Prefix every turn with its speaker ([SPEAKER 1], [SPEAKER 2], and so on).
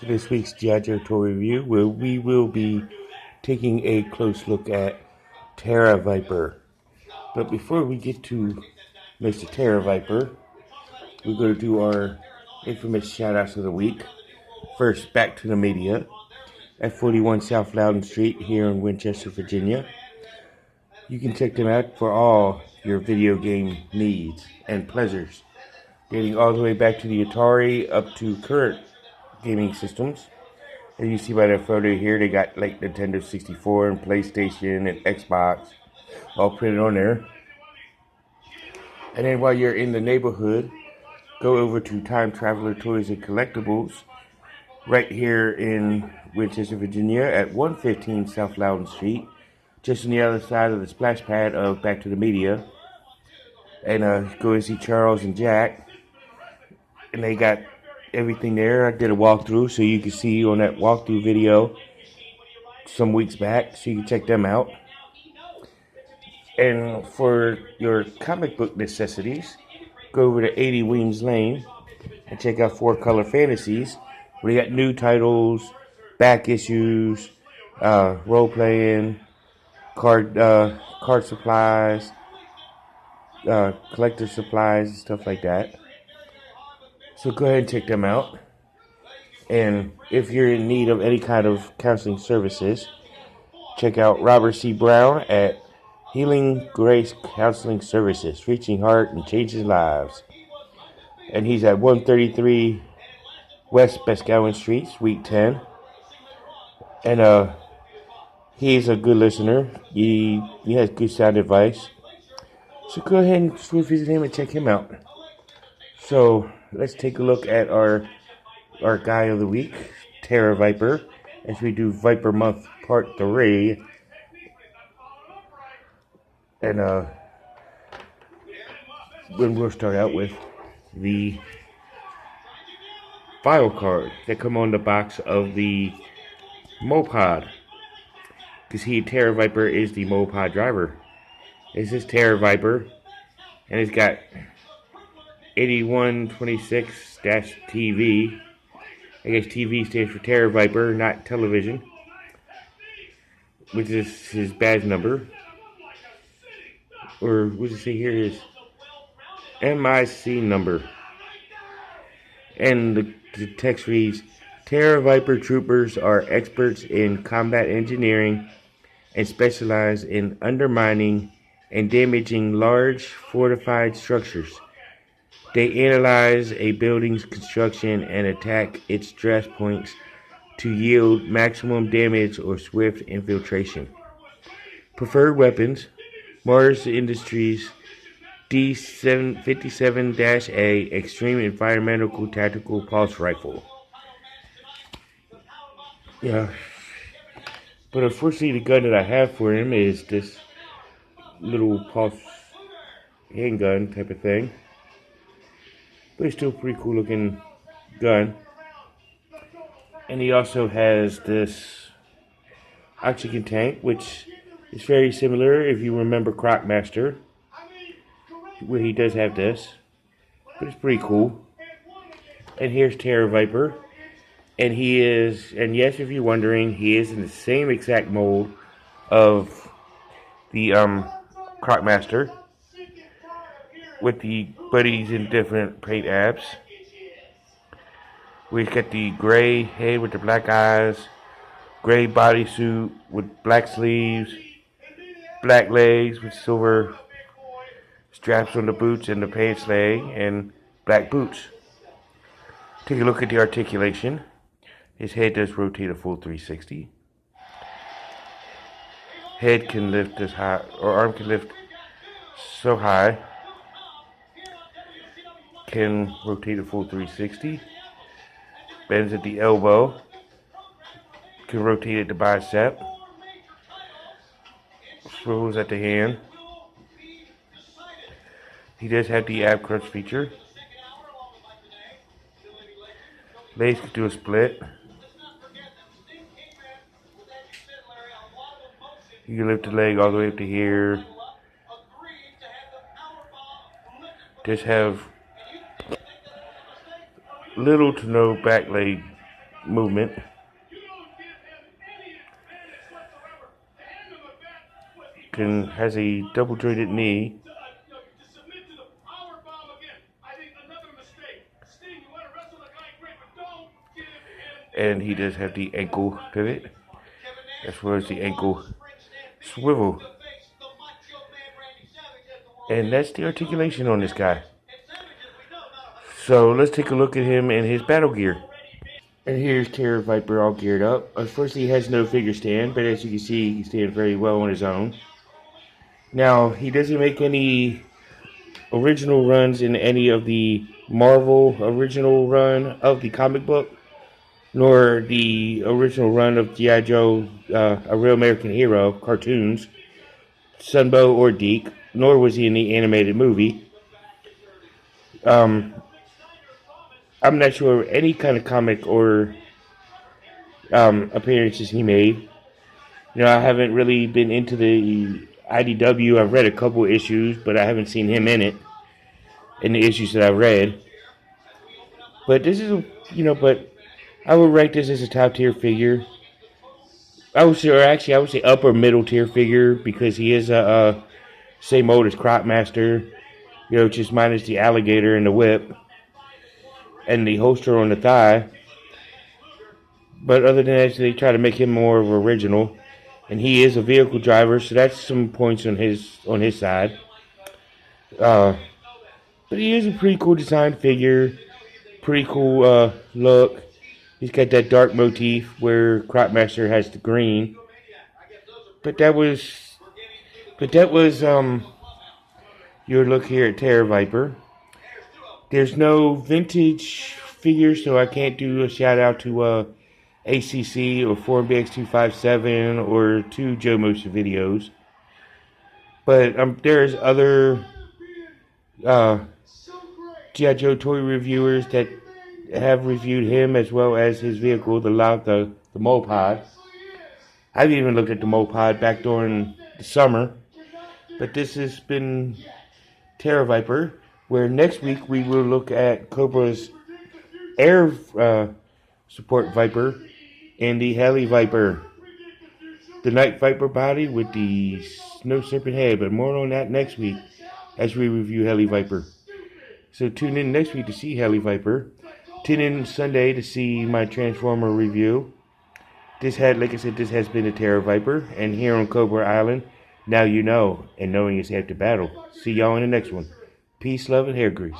[SPEAKER 1] to this week's G.I. Joe toy review, where we will be taking a close look at Terra-Viper. But before we get to Mr. Terra-Viper, we're going to do our infamous shout-outs of the week. First, back to the media at 41 South Loudon Street here in Winchester, Virginia. You can check them out for all your video game needs and pleasures, dating all the way back to the Atari up to current gaming systems. As you see by that photo here, they got like Nintendo 64 and PlayStation and Xbox all printed on there. And then while you're in the neighborhood, go over to Time Traveler Toys and Collectibles right here in Winchester, Virginia at 115 South Loudon Street, just on the other side of the splash pad of Back to the Media. And go and see Charles and Jack. And they got everything there. I did a walkthrough, so you can see on that walkthrough video some weeks back, so you can check them out. And for your comic book necessities, go over to 80 Wings Lane and check out 4-Color Fantasies, where you got new titles, back issues, role-playing, card supplies, collector supplies, and stuff like that. So go ahead and check them out. And if you're in need of any kind of counseling services, check out Robert C. Brown at Healing Grace Counseling Services, reaching heart and changing lives. And he's at 133 West Boscawen Street, Suite 10. And he's a good listener. He has good sound advice. So go ahead and visit him and check him out. So let's take a look at our guy of the week, Terra-Viper, as we do Viper Month Part 3. And we'll start out with the file card that come on the box of the Moped. Because Terra-Viper is the Moped driver. This is Terra-Viper, and it's got 8126-TV. I guess TV stands for Terra-Viper, not television, which is his badge number. Or what does it say here? His MIC number. And the text reads, Terra-Viper troopers are experts in combat engineering and specialize in undermining and damaging large fortified structures. They analyze a building's construction and attack its stress points to yield maximum damage or swift infiltration. Preferred weapons: Mars Industries D57-A Extreme Environmental Tactical Pulse Rifle. Yeah. But unfortunately, the gun that I have for him is this little pulse handgun type of thing. But it's still a pretty cool looking gun. And he also has this oxygen tank, which is very similar if you remember Crocmaster, where he does have this. But it's pretty cool. And here's Terra-Viper. And he is, and yes, if you're wondering, he is in the same exact mold of the Crocmaster, with the buddies in different paint apps. We've got the gray head with the black eyes, gray bodysuit with black sleeves, black legs with silver straps on the boots and the pants leg, and black boots. Take a look at the articulation. His head does rotate a full 360. Head can lift this high, or arm can lift so high. Can rotate a full 360. Bends at the elbow. Can rotate at the bicep. Swivels at the hand. He does have the ab crunch feature. Legs can do a split. You can lift the leg all the way up to here. Just have little to no back leg movement. Has a double jointed knee. And he does have the ankle pivot, as well as the ankle swivel. And that's the articulation on this guy. So let's take a look at him and his battle gear. And here's Terra-Viper all geared up. Unfortunately, he has no figure stand, but as you can see, he's standing very well on his own. Now, he doesn't make any original runs in any of the Marvel original run of the comic book, nor the original run of G.I. Joe, A Real American Hero cartoons, Sunbow or Deke, nor was he in the animated movie. I'm not sure any kind of comic or appearances he made. You know, I haven't really been into the IDW. I've read a couple issues, but I haven't seen him in it, in the issues that I've read. But this is, but I would rank this as a top tier figure. I would say upper middle tier figure, because he is a same old as Crop Master, just minus the alligator and the whip and the holster on the thigh. But other than that, they try to make him more of an original, and he is a vehicle driver, so that's some points on his side. But he is a pretty cool design figure, pretty cool look. He's got that dark motif where Crop Master has the green. But that was your look here at Terra-Viper. There's no vintage figures, so I can't do a shout out to ACC or 4BX257 or 2 Joe Motion videos. But there's other G.I. Joe toy reviewers that have reviewed him, as well as his vehicle, the Mole Pod. I've even looked at the Mole Pod back during the summer. But this has been Terra-Viper, where next week we will look at Cobra's Air Support Viper and the Heli Viper. The Night Viper body with the Snow Serpent head, but more on that next week as we review Heli Viper. So tune in next week to see Heli Viper. Tune in Sunday to see my Transformer review. Like I said, this has been a Terra-Viper, and here on Cobra Island, now you know, and knowing is half the battle. See y'all in the next one. Peace, love, and hair grease.